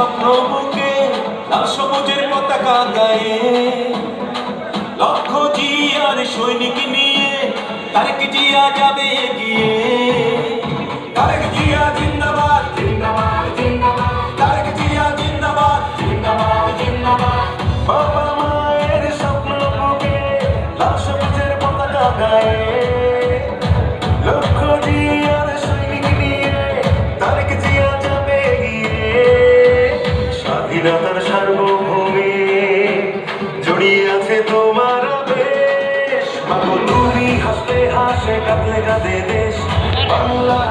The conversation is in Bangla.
স্বপ্ন বুকে লাল সবুজের পতাকা গায়ে, লক্ষ জিয়ার সৈনিক নিয়ে তারেক জিয়া যাবে এগিয়ে। তারেক জিয়া জিন্দাবাদ জিন্দাবাদ জিন্দাবাদ, তারেক জিয়া জিন্দাবাদ জিন্দাবাদ জিন্দাবাদ। বাবা মায়ের স্বপ্ন বুকে লাল সবুজের পতাকা গায়ে, লক্ষ জিয়ার সৈনিক নিয়ে তারেক জিয়া যাবে এগিয়ে। স্বাধীনতার সার্বভৌমে জড়িয়ে আছে তোমার দেশ, মাগো তুমি হাসলে হাসে কাঁদলে কাঁদে দেশ। বাংলা